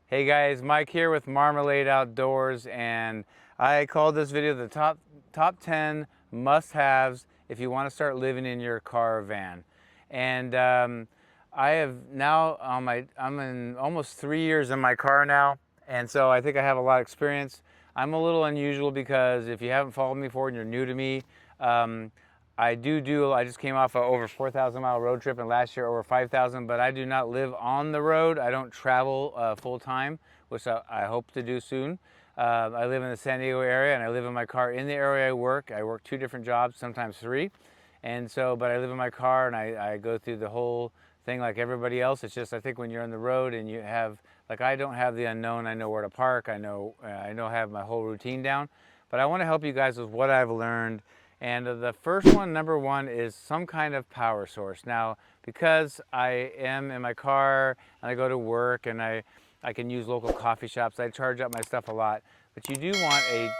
Hey guys, Mike here with Marmalade Outdoors, and I called this video the top 10 must-haves if you want to start living in your car or van. And I have now I'm in almost 3 years in my car now, and so I think I have a lot of experience. I'm a little unusual because if you haven't followed me before and you're new to me, um, I just came off a over 4,000 mile road trip, and last year over 5,000, but I do not live on the road. I don't travel full time, which I hope to do soon. I live in the San Diego area, and I live in my car in the area I work. I work 2 different jobs, sometimes 3. And so, but I live in my car, and I go through the whole thing like everybody else. It's just, I think when you're on the road and you have, like I don't have the unknown, I know where to park, I have my whole routine down. But I want to help you guys with what I've learned. And the first one, number one, is some kind of power source. Now, because I am in my car and I go to work and I can use local coffee shops, I charge up my stuff a lot. But you do want a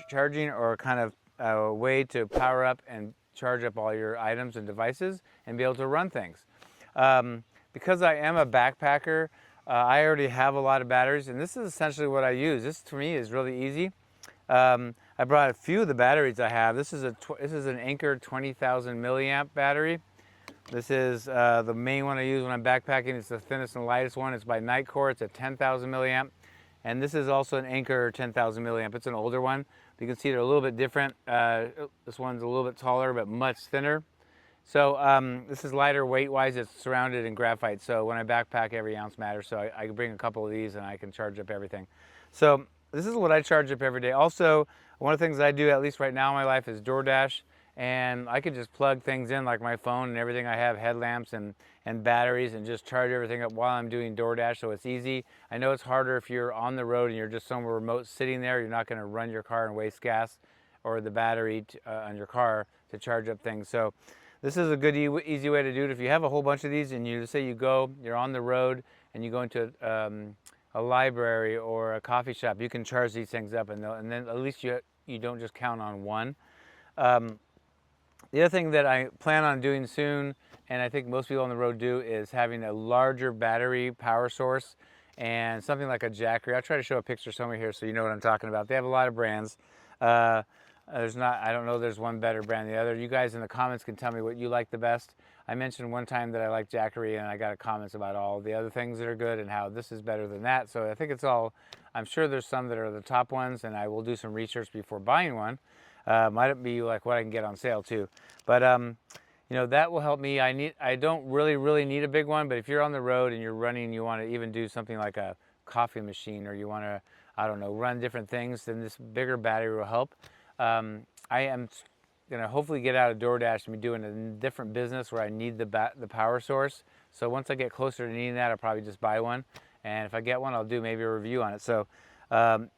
charging or kind of a way to power up and charge up all your items and devices and be able to run things. Because I am a backpacker, I already have a lot of batteries, and this is essentially what I use. This to me is really easy. I brought a few of the batteries I have. This is an Anker 20,000 milliamp battery. This is the main one I use when I'm backpacking. It's the thinnest and lightest one. It's by Nightcore. It's a 10,000 milliamp. And this is also an Anker 10,000 milliamp. It's an older one. You can see they're a little bit different. This one's a little bit taller, but much thinner. So this is lighter weight-wise. It's surrounded in graphite. So when I backpack, every ounce matters. So I can bring a couple of these and I can charge up everything. So this is what I charge up every day. Also, one of the things I do, at least right now in my life, is DoorDash. And I can just plug things in like my phone and everything. I have headlamps and batteries and just charge everything up while I'm doing DoorDash, so it's easy. I know it's harder if you're on the road and you're just somewhere remote sitting there. You're not going to run your car and waste gas or the battery on your car to charge up things. So this is a good easy way to do it. If you have a whole bunch of these and you say you're on the road and you go into a library or a coffee shop, you can charge these things up, and then at least you don't just count on one. The other thing that I plan on doing soon, and I think most people on the road do, is having a larger battery power source and something like a Jackery. I'll try to show a picture somewhere here so you know what I'm talking about. They have a lot of brands. I don't know there's one better brand than the other. You guys in the comments can tell me what you like the best. I mentioned one time that I like Jackery, and I got comments about all the other things that are good and how this is better than that. So I think I'm sure there's some that are the top ones, and I will do some research before buying one. Might be like what I can get on sale too, but that will help me. I don't really need a big one, but if you're on the road and you're running, you want to even do something like a coffee machine, or you want to, I don't know, run different things, then this bigger battery will help. I am gonna hopefully get out of DoorDash and be doing a different business where I need the power source. So once I get closer to needing that, I'll probably just buy one, and if I get one, I'll do maybe a review on it. So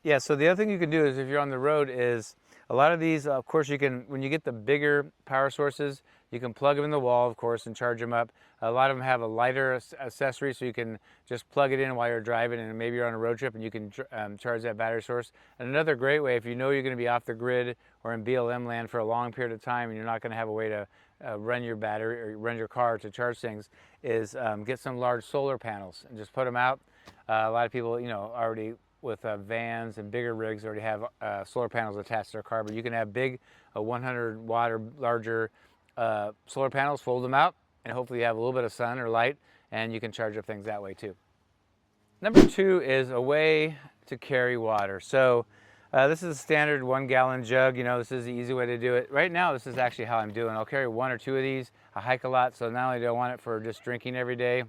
yeah, so the other thing you can do is, if you're on the road, is a lot of these, of course, when you get the bigger power sources, you can plug them in the wall, of course, and charge them up. A lot of them have a lighter accessory, so you can just plug it in while you're driving, and maybe you're on a road trip and you can charge that battery source. And another great way, if you know you're going to be off the grid or in BLM land for a long period of time and you're not going to have a way to run your battery or run your car to charge things, is get some large solar panels and just put them out. A lot of people, already with vans and bigger rigs already have solar panels attached to their car, but you can have big 100 watt or larger solar panels, fold them out, and hopefully you have a little bit of sun or light, and you can charge up things that way too. Number 2 is a way to carry water. So this is a standard 1 gallon jug. This is the easy way to do it. Right now, this is actually how I'm doing. I'll carry 1 or 2 of these. I hike a lot, so not only do I want it for just drinking every day,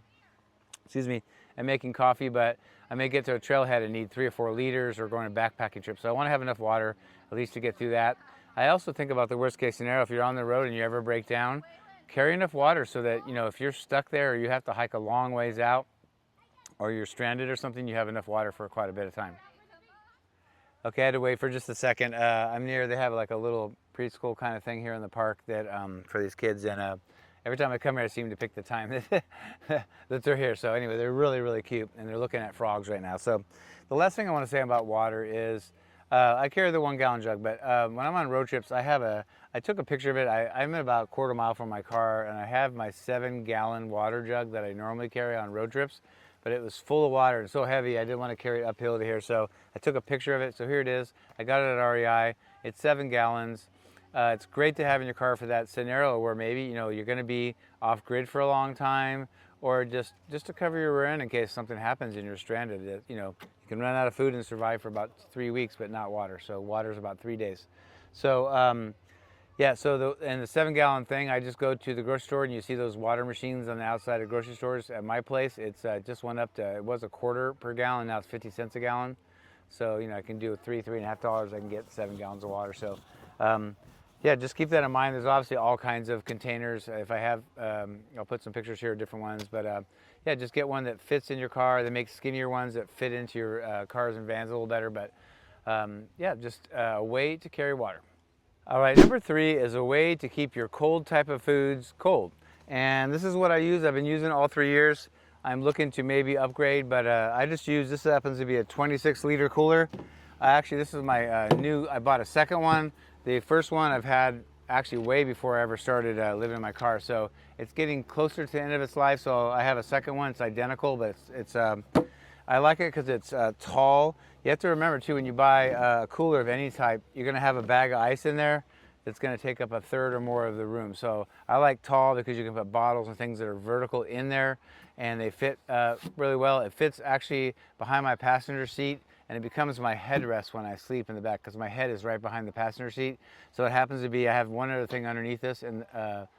and making coffee, but I may get to a trailhead and need 3 or 4 liters, or going on a backpacking trip. So I want to have enough water at least to get through that. I also think about the worst case scenario. If you're on the road and you ever break down, carry enough water so that, if you're stuck there or you have to hike a long ways out, or you're stranded or something, you have enough water for quite a bit of time. Okay, I had to wait for just a second. They have like a little preschool kind of thing here in the park that for these kids, and every time I come here, I seem to pick the time that they're here. So anyway, they're really cute, and they're looking at frogs right now. So the last thing I want to say about water is, I carry the 1 gallon jug, but when I'm on road trips, I took a picture of it. I'm at about a quarter mile from my car, and I have my 7 gallon water jug that I normally carry on road trips. but it was full of water and so heavy I didn't want to carry it uphill to here. So I took a picture of it. So here it is. I got it at REI. It's 7 gallons. It's great to have in your car for that scenario where maybe you're going to be off grid for a long time, or just to cover your rear end in case something happens and you're stranded. You can run out of food and survive for about 3 weeks, but not water. So water is about 3 days. So yeah, so the 7-gallon thing, I just go to the grocery store and you see those water machines on the outside of grocery stores. At my place, it's just went up to, it was $0.25 per gallon, now it's 50 cents a gallon. So, I can do $3.50, I can get 7 gallons of water. So, yeah, just keep that in mind. There's obviously all kinds of containers. If I have, I'll put some pictures here of different ones. But yeah, just get one that fits in your car. They make skinnier ones that fit into your cars and vans a little better. But yeah, just a way to carry water. All right, number 3 is a way to keep your cold type of foods cold. And this is what I use. I've been using it all 3 years. I'm looking to maybe upgrade, but I just use, this happens to be a 26-liter cooler. Actually, this is my I bought a second one. The first one I've had actually way before I ever started living in my car. So it's getting closer to the end of its life. So I have a second one. It's identical, but it's I like it because it's tall. You have to remember too, when you buy a cooler of any type, you're gonna have a bag of ice in there that's gonna take up 1/3 or more of the room. So I like tall because you can put bottles and things that are vertical in there and they fit really well. It fits actually behind my passenger seat, and it becomes my headrest when I sleep in the back because my head is right behind the passenger seat. So it happens to be, I have one other thing underneath this and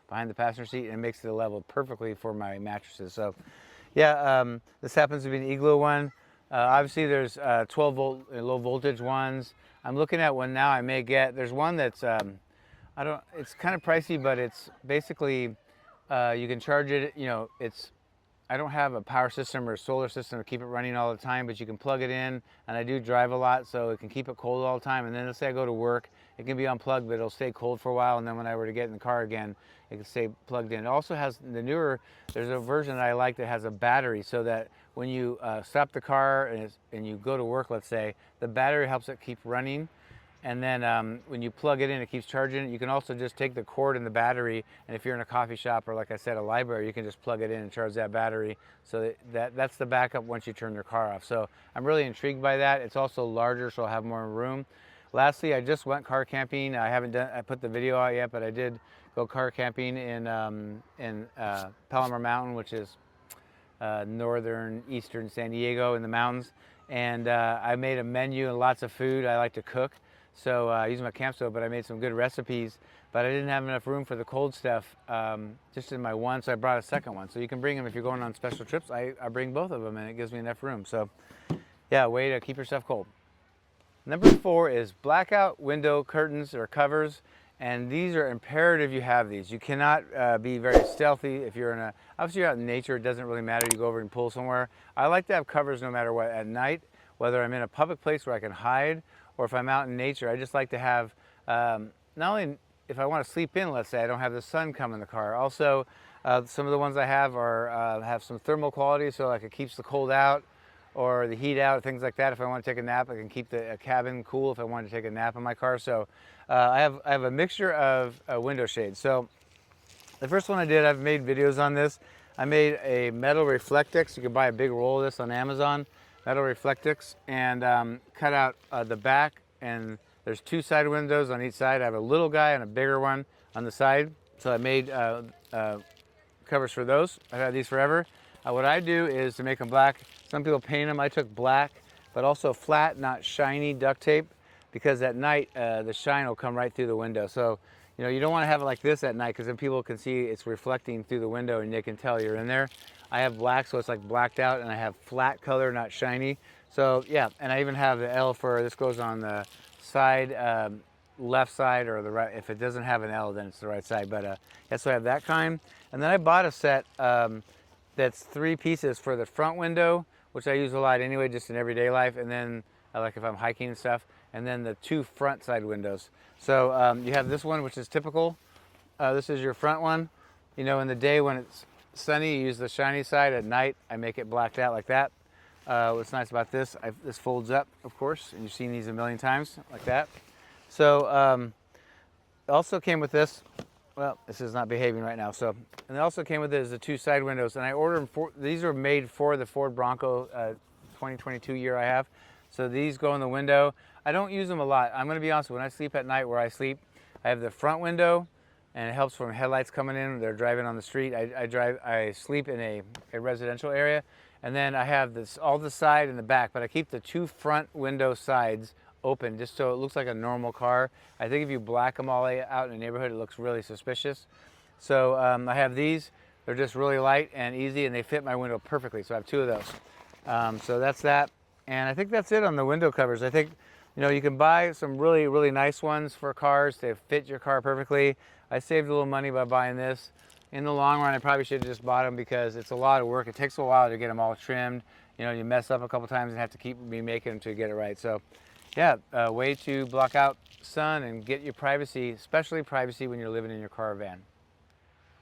behind the passenger seat, and it makes it level perfectly for my mattresses. So yeah, this happens to be an Igloo one. Obviously there's 12-volt low voltage ones. I'm looking at one now I may get. There's one that's, it's kind of pricey, but it's basically, you can charge it, I don't have a power system or a solar system to keep it running all the time, but you can plug it in, and I do drive a lot, so it can keep it cold all the time. And then let's say I go to work, it can be unplugged, but it'll stay cold for a while, and then when I were to get in the car again, it can stay plugged in. It also has the newer, there's a version that I like that has a battery, so that when you stop the car and you go to work, let's say, the battery helps it keep running. And then when you plug it in, it keeps charging. You can also just take the cord and the battery, and if you're in a coffee shop or, like I said, a library, you can just plug it in and charge that battery. So that's the backup once you turn your car off. So I'm really intrigued by that. It's also larger, so I'll have more room. Lastly, I just went car camping. I put the video out yet, but I did go car camping in Palomar Mountain, which is northern, eastern San Diego in the mountains. And I made a menu and lots of food. I like to cook. So I use my camp stove, but I made some good recipes, but I didn't have enough room for the cold stuff just in my one, so I brought a second one. So you can bring them if you're going on special trips. I bring both of them, and it gives me enough room. So yeah, way to keep yourself cold. Number 4 is blackout window curtains or covers, and these are imperative you have these. You cannot be very stealthy if you're obviously you're out in nature, it doesn't really matter, you go over and pull somewhere. I like to have covers no matter what at night, whether I'm in a public place where I can hide, or if I'm out in nature. I just like to have, not only if I want to sleep in, let's say, I don't have the sun come in the car. Also, some of the ones I have have some thermal quality, so like it keeps the cold out or the heat out, things like that. If I want to take a nap, I can keep the cabin cool if I want to take a nap in my car. So I have a mixture of window shades. So the first one I did, I've made videos on this. I made a metal Reflectix. You can buy a big roll of this on Amazon. Metal Reflectix, and cut out the back, and there's 2 side windows on each side. I have a little guy and a bigger one on the side, so I made covers for those. I've had these forever. What I do is to make them black. Some people paint them. I took black, but also flat, not shiny duct tape, because at night the shine will come right through the window. So you don't want to have it like this at night, because then people can see it's reflecting through the window and they can tell you're in there. I have black, so it's like blacked out, and I have flat color, not shiny. So yeah, and I even have the L for, this goes on the side, left side, or the right. If it doesn't have an L, then it's the right side. But yeah, so I have that kind. And then I bought a set that's 3 pieces for the front window, which I use a lot anyway, just in everyday life. And then like if I'm hiking and stuff, and then the 2 front side windows. So you have this one, which is typical. This is your front one. In the day when it's sunny, you use the shiny side. At night, I make it blacked out like that. What's nice about this, this folds up, of course, and you've seen these a million times, like that. So it also came with this. well, this is not behaving right now. So, and it also came with it is the 2 side windows, and I ordered them for, these are made for the Ford Bronco 2022 year I have. So these go in the window. I don't use them a lot. I'm gonna be honest, when I sleep at night where I sleep, I have the front window, and it helps from headlights coming in. They're driving on the street. I sleep in a residential area, and then I have this all the side and the back, but I keep the 2 front window sides open just so it looks like a normal car. I think if you black them all out in the neighborhood, it looks really suspicious. So I have these. They're just really light and easy, and they fit my window perfectly. So I have 2 of those. So that's that. And I think that's it on the window covers. I think, you know, you can buy some really, really nice ones for cars to fit your car perfectly. I saved a little money by buying this. In the long run, I probably should have just bought them because it's a lot of work. It takes a while to get them all trimmed. You know, you mess up a couple times and have to keep remaking them to get it right. So yeah, a way to block out sun and get your privacy, especially privacy when you're living in your car or van.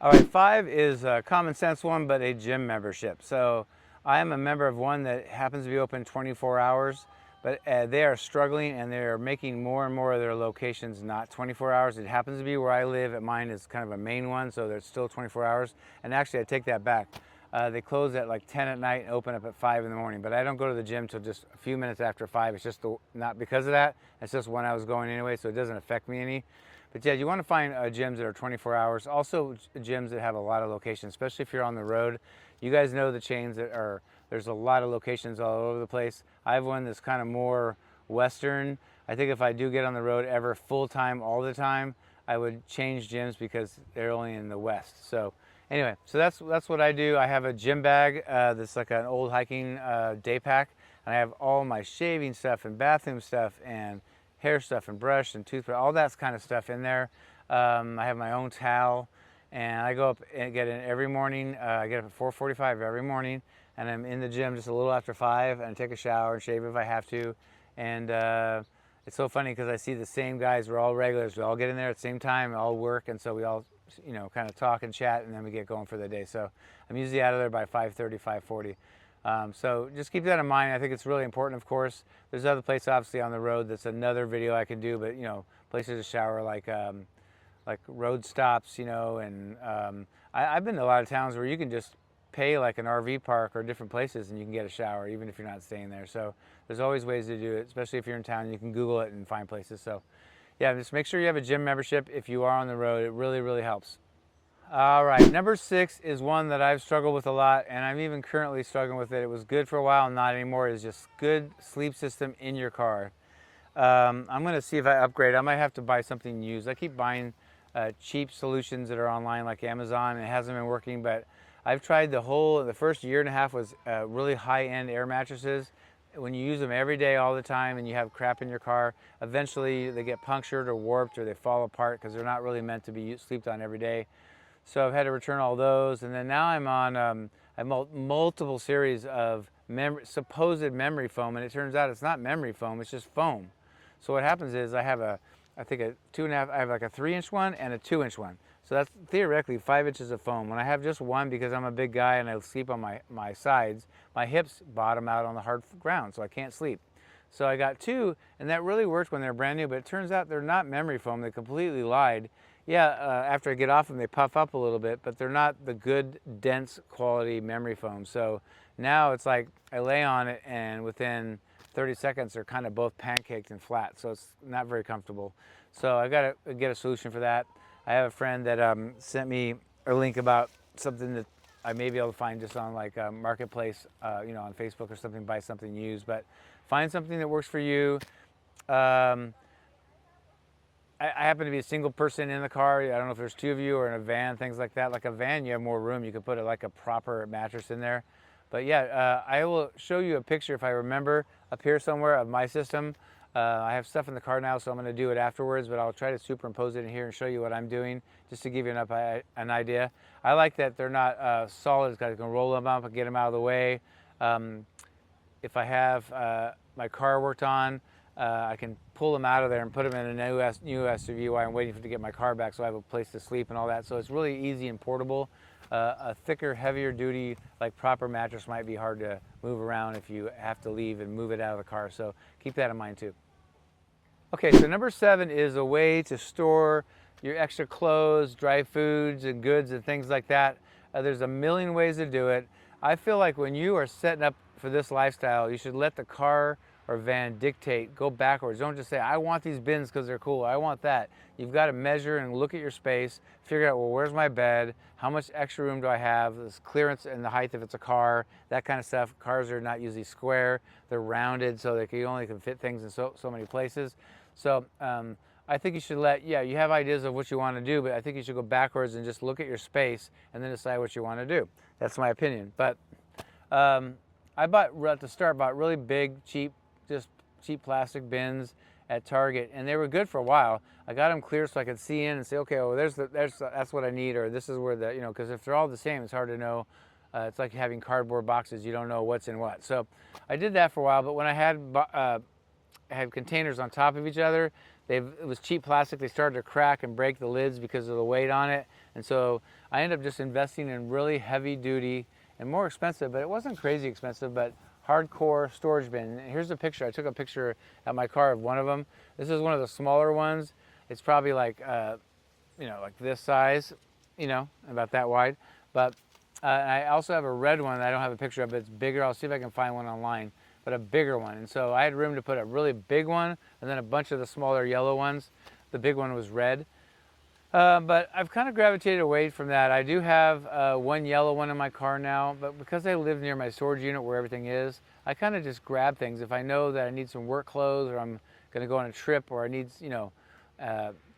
All right, 5 is a common sense one, but a gym membership. So I am a member of one that happens to be open 24 hours, but they are struggling and they're making more and more of their locations not 24 hours. It happens to be where I live. At mine is kind of a main one, so there's still 24 hours. And actually, I take that back. They close at like 10 at night and open up at 5 in the morning, but I don't go to the gym till just a few minutes after 5. It's just not because of that. It's just when I was going anyway, so it doesn't affect me any. But yeah, you want to find gyms that are 24 hours. Also gyms that have a lot of locations, especially if you're on the road. You guys know the chains that are, there's a lot of locations all over the place. I have one that's kind of more Western. I think if I do get on the road ever full-time all the time, I would change gyms because they're only in the West. So anyway, so that's what I do. I have a gym bag that's like an old hiking day pack. And I have all my shaving stuff and bathroom stuff and hair stuff and brush and toothbrush, all that kind of stuff in there. I have my own towel, and I go up and get in every morning. I get up at 4:45 every morning, and I'm in the gym just a little after 5, and I take a shower and shave if I have to. And it's so funny because I see the same guys. We're all regulars. We all get in there at the same time, all work, and so we all, you know, kind of talk and chat, and then we get going for the day. So I'm usually out of there by 5:30, 5:40. So just keep that in mind. I think it's really important, of course. There's other places obviously on the road. That's another video I can do, but you know, places to shower like road stops, you know, and I've been to a lot of towns where you can just pay like an RV park or different places and you can get a shower even if you're not staying there. So there's always ways to do it, especially if you're in town. You can Google it and find places. So yeah, just make sure you have a gym membership if you are on the road. It really, really helps. All right, number 6 is one that I've struggled with a lot, and I'm even currently struggling with it. It was good for a while, not anymore. It's just good sleep system in your car. I'm going to see if I upgrade. I might have to buy something used. I keep buying cheap solutions that are online like Amazon, and it hasn't been working, but I've tried the first year and a half was really high-end air mattresses. When you use them every day all the time and you have crap in your car, eventually they get punctured or warped or they fall apart because they're not really meant to be slept on every day. So I've had to return all those, and then now I'm on I have multiple series of supposed memory foam, and it turns out it's not memory foam, it's just foam. So what happens is I have I think a 2.5, I have like a 3-inch one and a 2-inch one. So that's theoretically 5 inches of foam. When I have just one, because I'm a big guy and I sleep on my sides, my hips bottom out on the hard ground, so I can't sleep. So I got 2, and that really worked when they're brand new, but it turns out they're not memory foam. They completely lied. Yeah, after I get off them, they puff up a little bit, but they're not the good, dense quality memory foam. So now it's like I lay on it, and within 30 seconds, they're kind of both pancaked and flat, so it's not very comfortable. So I got to get a solution for that. I have a friend that sent me a link about something that I may be able to find just on like a marketplace, you know, on Facebook or something, buy something used, but find something that works for you. I happen to be a single person in the car. I don't know if there's 2 of you or in a van, things like that. Like a van, you have more room. You can put like a proper mattress in there. But yeah, I will show you a picture if I remember up here somewhere of my system. I have stuff in the car now, so I'm going to do it afterwards, but I'll try to superimpose it in here and show you what I'm doing just to give you an idea. I like that they're not solid because I can roll them up and get them out of the way. If I have my car worked on, I can pull them out of there and put them in a new SUV while I'm waiting to get my car back so I have a place to sleep and all that. So it's really easy and portable. A thicker, heavier duty, like proper mattress might be hard to move around if you have to leave and move it out of the car. So keep that in mind too. Okay, so number 7 is a way to store your extra clothes, dry foods and goods and things like that. There's a million ways to do it. I feel like when you are setting up for this lifestyle, you should let the car or van dictate, go backwards. Don't just say, I want these bins because they're cool, I want that. You've got to measure and look at your space, figure out, well, where's my bed? How much extra room do I have? This clearance and the height if it's a car, that kind of stuff. Cars are not usually square, they're rounded, so you only can fit things in so many places. So I think you should you have ideas of what you want to do, but I think you should go backwards and just look at your space and then decide what you want to do. That's my opinion. But I bought really big, cheap plastic bins at Target, and they were good for a while. I got them clear so I could see in and say, okay, well, that's what I need, or this is where because if they're all the same, it's hard to know. It's like having cardboard boxes. You don't know what's in what. So I did that for a while, but when I had containers on top of each other, it was cheap plastic. They started to crack and break the lids because of the weight on it. And so I ended up just investing in really heavy duty and more expensive, but it wasn't crazy expensive, but hardcore storage bin. And here's a picture. I took a picture at my car of one of them. This is one of the smaller ones. It's probably like, like this size, about that wide. But I also have a red one that I don't have a picture of, but it's bigger. I'll see if I can find one online, but a bigger one. And so I had room to put a really big one and then a bunch of the smaller yellow ones. The big one was red. But I've kind of gravitated away from that. I do have one yellow one in my car now, but because I live near my storage unit where everything is, I kind of just grab things. If I know that I need some work clothes or I'm going to go on a trip or I need,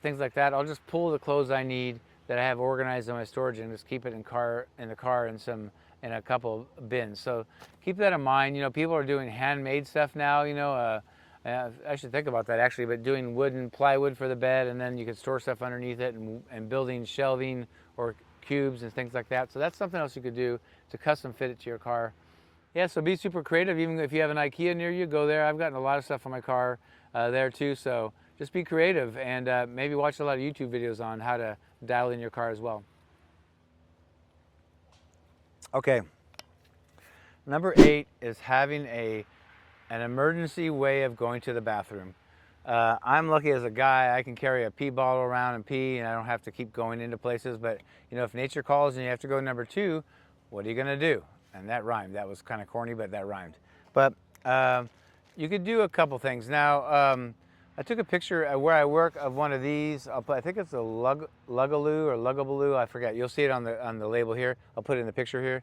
things like that, I'll just pull the clothes I need that I have organized in my storage and just keep it in the car in a couple of bins. So keep that in mind. People are doing handmade stuff now, I should think about that actually, but doing plywood for the bed, and then you can store stuff underneath it and building shelving or cubes and things like that. So that's something else you could do to custom fit it to your car. Yeah, so be super creative. Even if you have an IKEA near you, go there. I've gotten a lot of stuff on my car there too. So just be creative and maybe watch a lot of YouTube videos on how to dial in your car as well. Okay, number 8 is having an emergency way of going to the bathroom. I'm lucky as a guy, I can carry a pee bottle around and pee and I don't have to keep going into places, but if nature calls and you have to go number 2, what are you gonna do? And that rhymed. That was kind of corny, but that rhymed. But you could do a couple things. Now, I took a picture where I work of one of these. I think it's a Lugaloo or Lugabaloo, I forget. You'll see it on the label here. I'll put it in the picture here.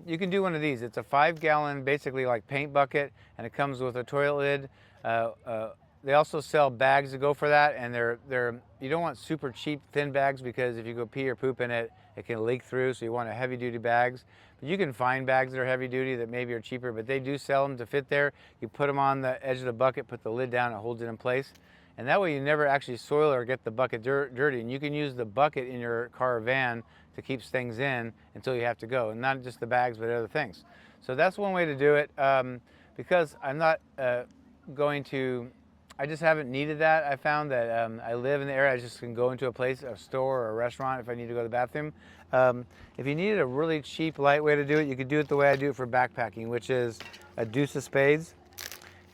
You can do one of these. It's a 5-gallon, basically like paint bucket, and it comes with a toilet lid. They also sell bags that go for that, and you don't want super cheap thin bags because if you go pee or poop in it, it can leak through, so you want heavy duty bags. But you can find bags that are heavy duty that maybe are cheaper, but they do sell them to fit there. You put them on the edge of the bucket, put the lid down, it holds it in place. And that way you never actually soil or get the bucket dirty. And you can use the bucket in your car or van to keep things in until you have to go. And not just the bags, but other things. So that's one way to do it. Because I'm not I just haven't needed that. I found that I live in the area, I just can go into a store or a restaurant if I need to go to the bathroom. If you needed a really cheap, light way to do it, you could do it the way I do it for backpacking, which is a deuce of spades.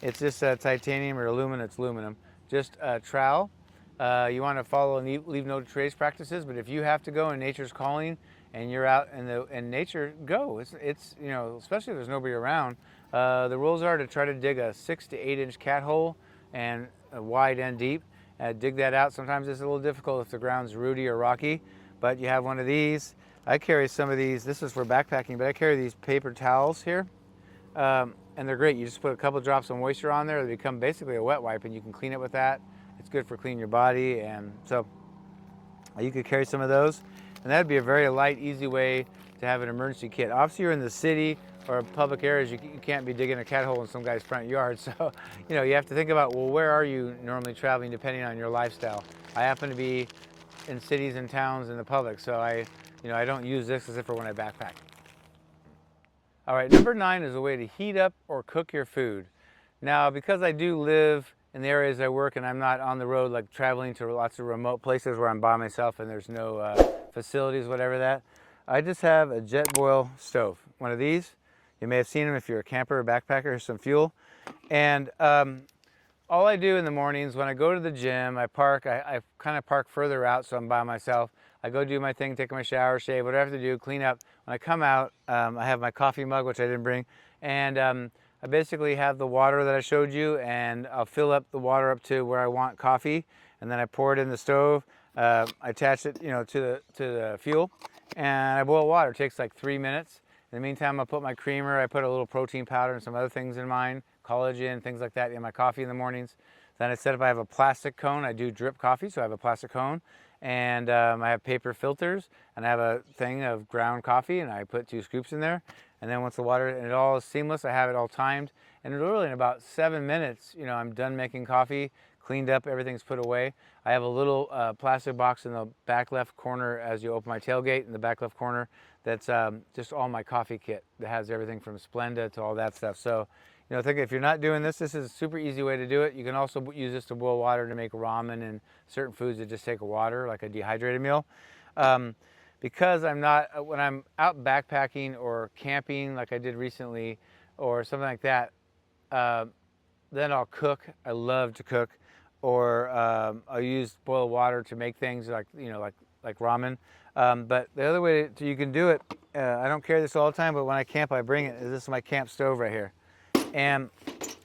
It's just titanium or aluminum, it's aluminum. Just a trowel. You want to follow and leave no trace practices, but if you have to go and nature's calling and you're out in nature, go. It's especially if there's nobody around. The rules are to try to dig a 6 to 8 inch cat hole and wide and deep. Dig that out. Sometimes it's a little difficult if the ground's rooty or rocky, but you have one of these. I carry some of these. This is for backpacking, but I carry these paper towels here. And they're great. You just put a couple drops of moisture on there. They become basically a wet wipe, and you can clean it with that. It's good for cleaning your body, and so you could carry some of those. And that would be a very light, easy way to have an emergency kit. Obviously, you're in the city or public areas, you can't be digging a cat hole in some guy's front yard. So, you have to think about, well, where are you normally traveling depending on your lifestyle? I happen to be in cities and towns in the public, so I don't use this except for when I backpack. All right, number 9 is a way to heat up or cook your food. Now, because I do live in the areas I work and I'm not on the road, like traveling to lots of remote places where I'm by myself and there's no facilities, whatever that, I just have a Jetboil stove, one of these. You may have seen them if you're a camper or backpacker. Here's some fuel. And all I do in the mornings when I go to the gym, I kind of park further out so I'm by myself. I go do my thing, take my shower, shave, whatever I have to do, clean up. When I come out, I have my coffee mug, which I didn't bring, and I basically have the water that I showed you, and I'll fill up the water up to where I want coffee, and then I pour it in the stove. I attach it, to the fuel, and I boil water. It takes like 3 minutes. In the meantime, I put my creamer, I put a little protein powder and some other things in mine, collagen, things like that in my coffee in the mornings. Then I set up, I have a plastic cone. I do drip coffee, so I have a plastic cone. And I have paper filters, and I have a thing of ground coffee, and I put 2 scoops in there. And then once the water, and it all is seamless, I have it all timed. And literally in about 7 minutes, I'm done making coffee, cleaned up, everything's put away. I have a little plastic box in the back left corner as you open my tailgate in the back left corner. That's just all my coffee kit that has everything from Splenda to all that stuff. So, think if you're not doing this, this is a super easy way to do it. You can also use this to boil water to make ramen and certain foods that just take water, like a dehydrated meal. Because when I'm out backpacking or camping like I did recently or something like that, then I'll cook. I love to cook. Or I'll use boiled water to make things like ramen. But the other way you can do it, I don't carry this all the time, but when I camp, I bring it. This is my camp stove right here. And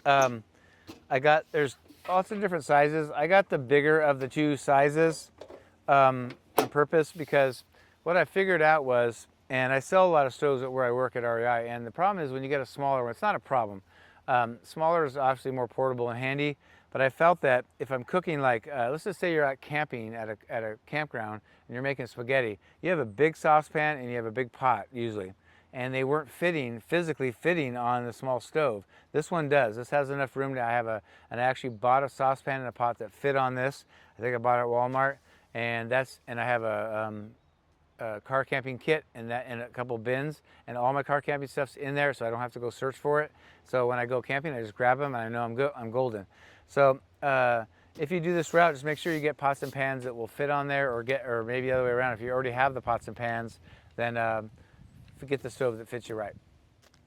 there's lots of different sizes. I got the bigger of the 2 sizes on purpose because what I figured out was, and I sell a lot of stoves at where I work at REI, and the problem is when you get a smaller one, it's not a problem. Smaller is obviously more portable and handy, but I felt that if I'm cooking let's just say you're out camping at a campground and you're making spaghetti, you have a big saucepan and you have a big pot usually. And they weren't physically fitting on the small stove. This one does. This has enough room to and I actually bought a saucepan and a pot that fit on this. I think I bought it at Walmart, and I have a car camping kit and a couple bins, and all my car camping stuff's in there, so I don't have to go search for it. So when I go camping, I just grab them and I know I'm golden. So if you do this route, just make sure you get pots and pans that will fit on there, or maybe the other way around. If you already have the pots and pans, then get the stove that fits you right.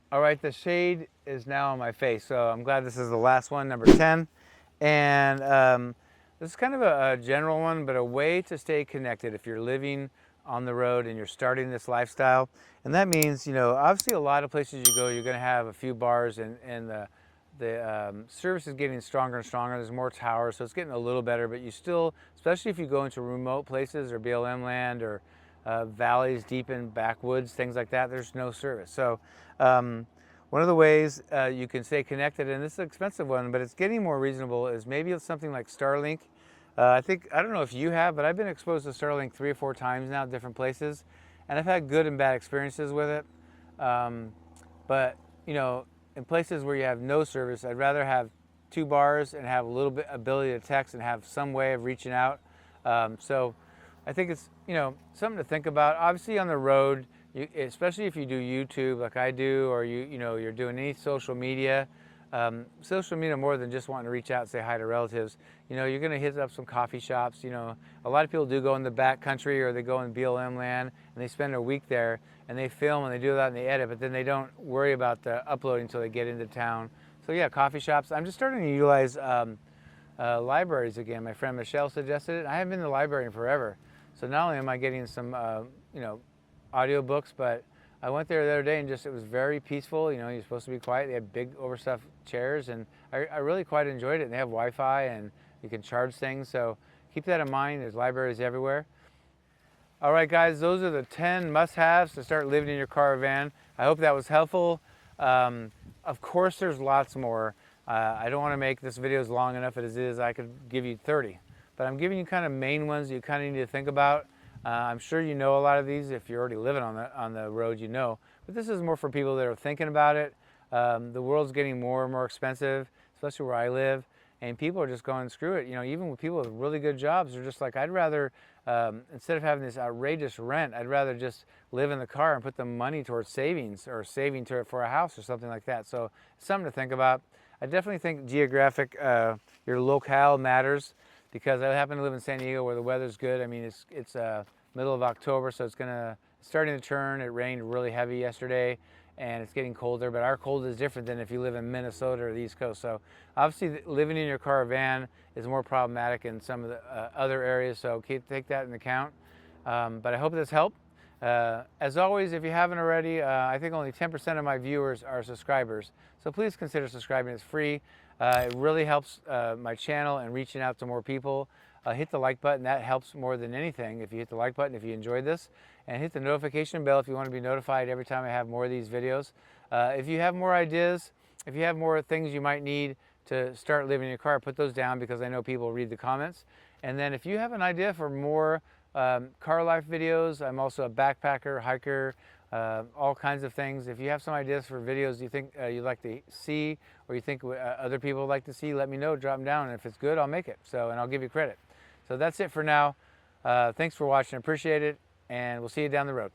All right, the shade is now on my face, so I'm glad this is the last one, number 10. And this is kind of a general one, but a way to stay connected if you're living on the road and you're starting this lifestyle. And that means, obviously a lot of places you go, you're going to have a few bars, and the service is getting stronger and stronger. There's more towers, so it's getting a little better, but you still, especially if you go into remote places or BLM land or valleys deep in backwoods, things like that, there's no service. So one of the ways you can stay connected, and this is an expensive one, but it's getting more reasonable, is maybe it's something like Starlink. I don't know if you have, but I've been exposed to Starlink 3 or 4 times now, different places, and I've had good and bad experiences with it. But in places where you have no service, I'd rather have 2 bars and have a little bit ability to text and have some way of reaching out. So I think it's something to think about. Obviously on the road, especially if you do YouTube like I do, or you're doing any social media more than just wanting to reach out and say hi to relatives. You're going to hit up some coffee shops. A lot of people do go in the back country, or they go in BLM land and they spend a week there and they film and they do that and they edit, but then they don't worry about the uploading until they get into town. So yeah, coffee shops. I'm just starting to utilize libraries again. My friend Michelle suggested it. I haven't been to the library in forever. So not only am I getting some, audio books, but I went there the other day and it was very peaceful. You're supposed to be quiet. They had big overstuffed chairs, and I really quite enjoyed it. And they have Wi-Fi and you can charge things. So keep that in mind. There's libraries everywhere. All right, guys, those are the 10 must-haves to start living in your car or van. I hope that was helpful. Of course, there's lots more. I don't want to make this video as long enough as it is. I could give you 30. But I'm giving you kind of main ones you kind of need to think about. I'm sure you know a lot of these. If you're already living on the road, But this is more for people that are thinking about it. The world's getting more and more expensive, especially where I live. And people are just going, screw it. Even with people with really good jobs, they're just like, I'd rather, instead of having this outrageous rent, I'd rather just live in the car and put the money towards savings, or saving for a house or something like that. So it's something to think about. I definitely think geographic, your locale matters. Because I happen to live in San Diego where the weather's good. I mean, it's middle of October, so it's starting to turn. It rained really heavy yesterday, and it's getting colder, but our cold is different than if you live in Minnesota or the East Coast. So obviously living in your car or van is more problematic in some of the other areas, so take that into account. But I hope this helped. As always, if you haven't already, I think only 10% of my viewers are subscribers, so please consider subscribing. It's free. It really helps my channel and reaching out to more people. Hit the like button. That helps more than anything. If you hit the like button, if you enjoyed this, and hit the notification bell if you want to be notified every time I have more of these videos. If you have more ideas, if you have more things you might need to start living in your car, put those down, because I know people read the comments. And then if you have an idea for more car life videos, I'm also a backpacker, hiker, all kinds of things. If you have some ideas for videos you think you'd like to see, or you think other people would like to see, let me know, drop them down, and if it's good, I'll make it. And I'll give you credit. So that's it for now. Thanks for watching, appreciate it, and we'll see you down the road.